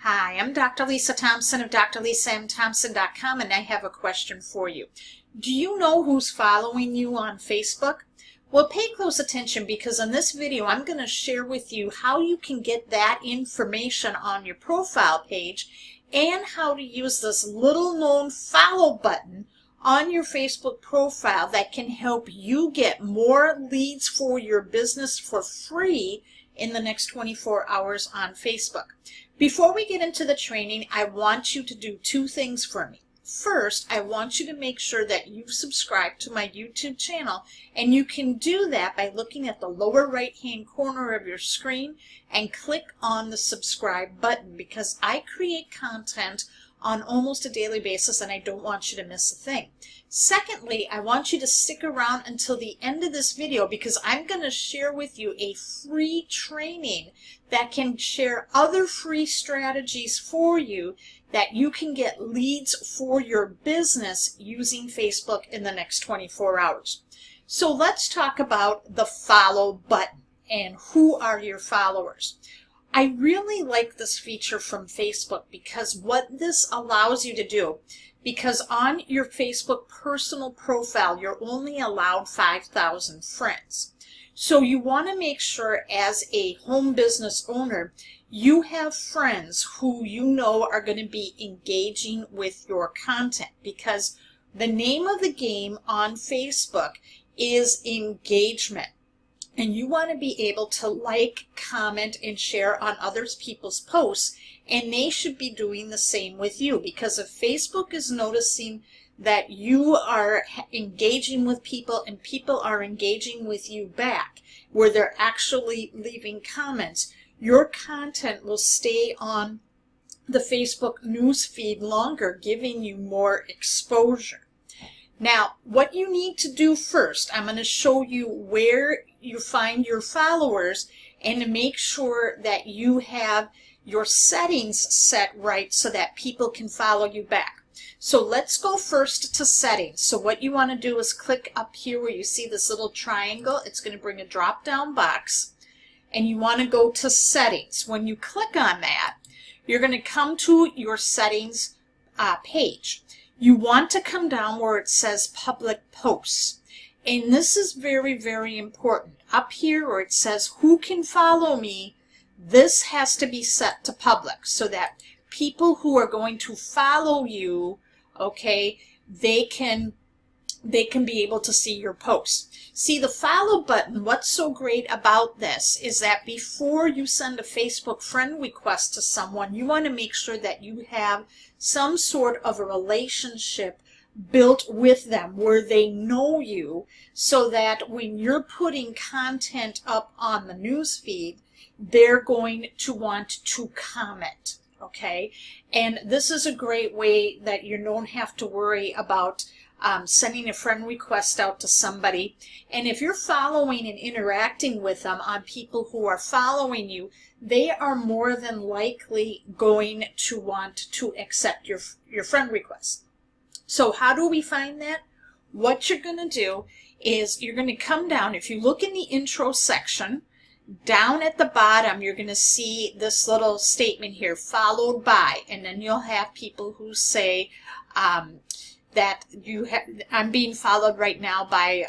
Hi, I'm Dr. Lisa Thompson of drlisamthompson.com, and I have a question for you. Do you know who's following you on Facebook? Well, pay close attention because in this video I'm going to share with you how you can get that information on your profile page and how to use this little known follow button on your Facebook profile that can help you get more leads for your business for free in the next 24 hours on Facebook. Before we get into the training, I want you to do two things for me. First, I want you to make sure that you've subscribed to my YouTube channel, and you can do that by looking at the lower right-hand corner of your screen and click on the subscribe button because I create content on almost a daily basis and I don't want you to miss a thing. Secondly, I want you to stick around until the end of this video because I'm going to share with you a free training that can share other free strategies for you that you can get leads for your business using Facebook in the next 24 hours. So let's talk about the follow button and who are your followers. I really like this feature from Facebook because what this allows you to do, because on your Facebook personal profile, you're only allowed 5,000 friends. So you want to make sure as a home business owner, you have friends who you know are going to be engaging with your content because the name of the game on Facebook is engagement. And you want to be able to like, comment, and share on other people's posts, and they should be doing the same with you because if Facebook is noticing that you are engaging with people and people are engaging with you back, where they're actually leaving comments, your content will stay on the Facebook news feed longer, giving you more exposure. Now, what you need to do first, I'm going to show you where you find your followers and to make sure that you have your settings set right so that people can follow you back. So let's go first to settings. So what you want to do is click up here where you see this little triangle. It's going to bring a drop-down box and you want to go to settings. When you click on that, you're going to come to your settings page. You want to come down where it says public posts. And this is very, very important. Up here where it says who can follow me, this has to be set to public so that people who are going to follow you, okay, they can be able to see your posts. See, the follow button, what's so great about this is that before you send a Facebook friend request to someone, you want to make sure that you have some sort of a relationship built with them where they know you so that when you're putting content up on the news feed, they're going to want to comment, okay? And this is a great way that you don't have to worry about sending a friend request out to somebody. And if you're following and interacting with them on people who are following you, they are more than likely going to want to accept your friend request. So how do we find that? What you're going to do is you're going to come down. If you look in the intro section, down at the bottom, you're going to see this little statement here, followed by, and then you'll have people who say that I'm being followed right now by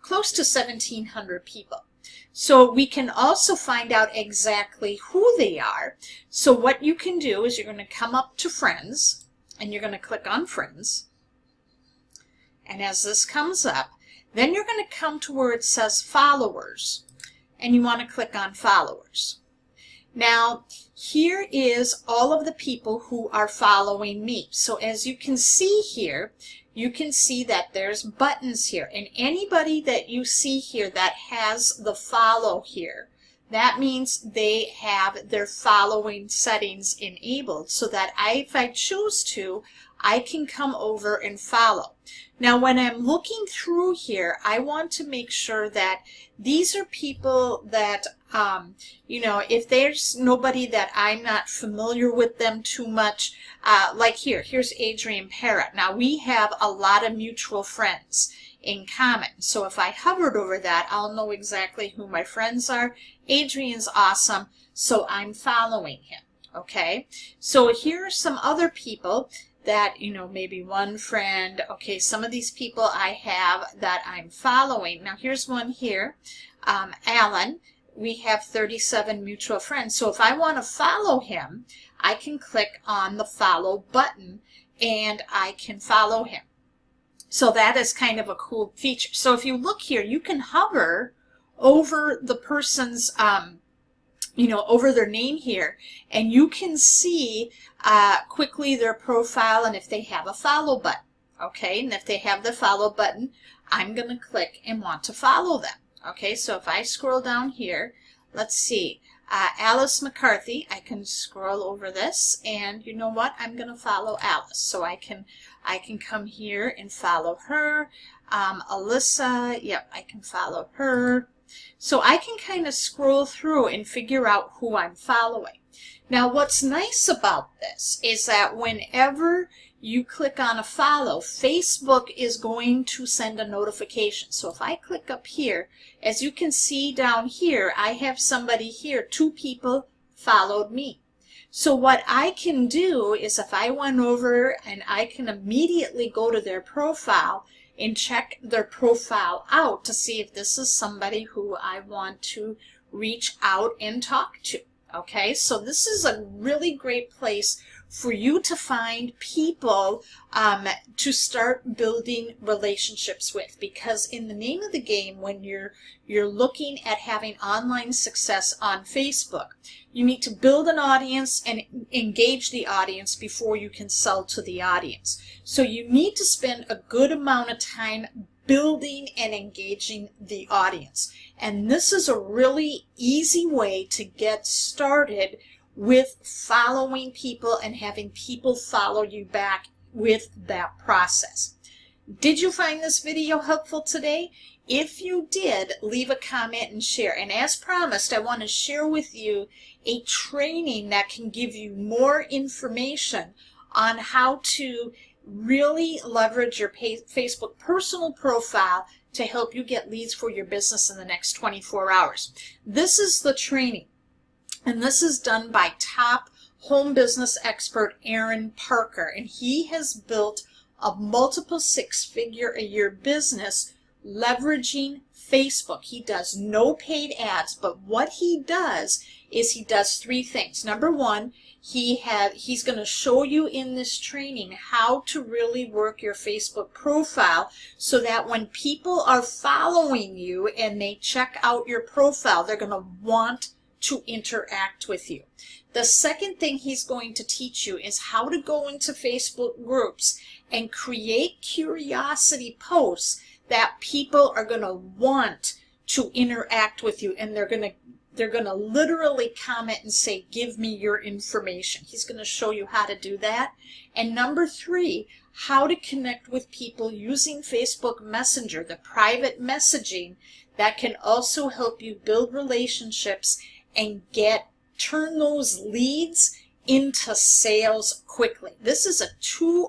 close to 1,700 people. So we can also find out exactly who they are. So what you can do is you're going to come up to friends, and you're going to click on friends. And as this comes up, then you're going to come to where it says followers. And you want to click on followers. Now, here is all of the people who are following me. So as you can see here, you can see that there's buttons here. And anybody that you see here that has the follow here, that means they have their following settings enabled so that if I choose to, I can come over and follow. Now, when I'm looking through here, I want to make sure that these are people that, you know, if there's nobody that I'm not familiar with them too much, like here's Adrian Parrott. Now, we have a lot of mutual friends in common. So if I hovered over that, I'll know exactly who my friends are. Adrian's awesome, so I'm following him. Okay, so here are some other people that, you know, maybe one friend. Okay, some of these people I have that I'm following. Now here's one here, Alan. We have 37 mutual friends. So if I want to follow him, I can click on the follow button and I can follow him. So that is kind of a cool feature. So if you look here, you can hover over the person's you know, over their name here, and you can see quickly their profile and if they have a follow button. Okay, and if they have the follow button, I'm going to click and want to follow them. Okay, so if I scroll down here, let's see, Alice McCarthy, I can scroll over this, and you know what? I'm going to follow Alice. So I can come here and follow her. Alyssa, yep, I can follow her. So I can kind of scroll through and figure out who I'm following. Now what's nice about this is that whenever you click on a follow, Facebook is going to send a notification. So if I click up here, as you can see down here, I have somebody here, 2 people followed me. So what I can do is if I went over and I can immediately go to their profile and check their profile out to see if this is somebody who I want to reach out and talk to. Okay, so this is a really great place for you to find people to start building relationships with, because in the name of the game, when you're looking at having online success on Facebook, you need to build an audience and engage the audience before you can sell to the audience. So you need to spend a good amount of time building and engaging the audience. And this is a really easy way to get started with following people and having people follow you back with that process. Did you find this video helpful today? If you did, leave a comment and share. And as promised, I want to share with you a training that can give you more information on how to really leverage your Facebook personal profile to help you get leads for your business in the next 24 hours. This is the training, and this is done by top home business expert Aaron Parker, and he has built a multiple 6-figure-a-year business leveraging Facebook. He does no paid ads, but what he does is he does 3 things. Number 1, he's going to show you in this training how to really work your Facebook profile so that when people are following you and they check out your profile, they're going to want to interact with you. The second thing he's going to teach you is how to go into Facebook groups and create curiosity posts that people are going to want to interact with you, and they're going to literally comment and say, give me your information. He's going to show you how to do that. And number 3, how to connect with people using Facebook Messenger, the private messaging that can also help you build relationships and turn those leads into sales quickly. This is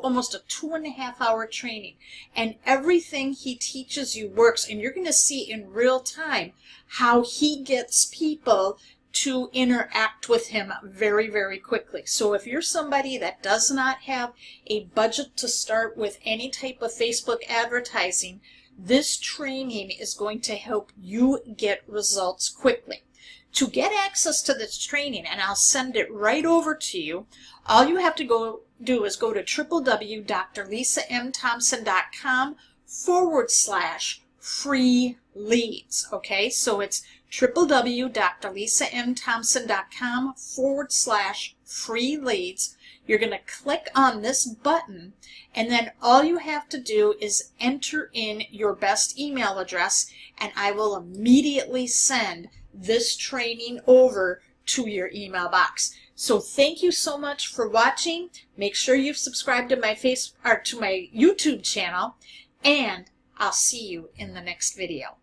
almost a 2.5-hour training, and everything he teaches you works, and you're going to see in real time how he gets people to interact with him very, very quickly. So if you're somebody that does not have a budget to start with any type of Facebook advertising, this training is going to help you get results quickly. To get access to this training, and I'll send it right over to you, all you have to do is go to www.drlisamthompson.com/free leads. Okay, so it's www.drlisamthompson.com/free leads. You're going to click on this button, and then all you have to do is enter in your best email address, and I will immediately send this training over to your email box. So thank you so much for watching. Make sure you've subscribed to my YouTube channel, and I'll see you in the next video.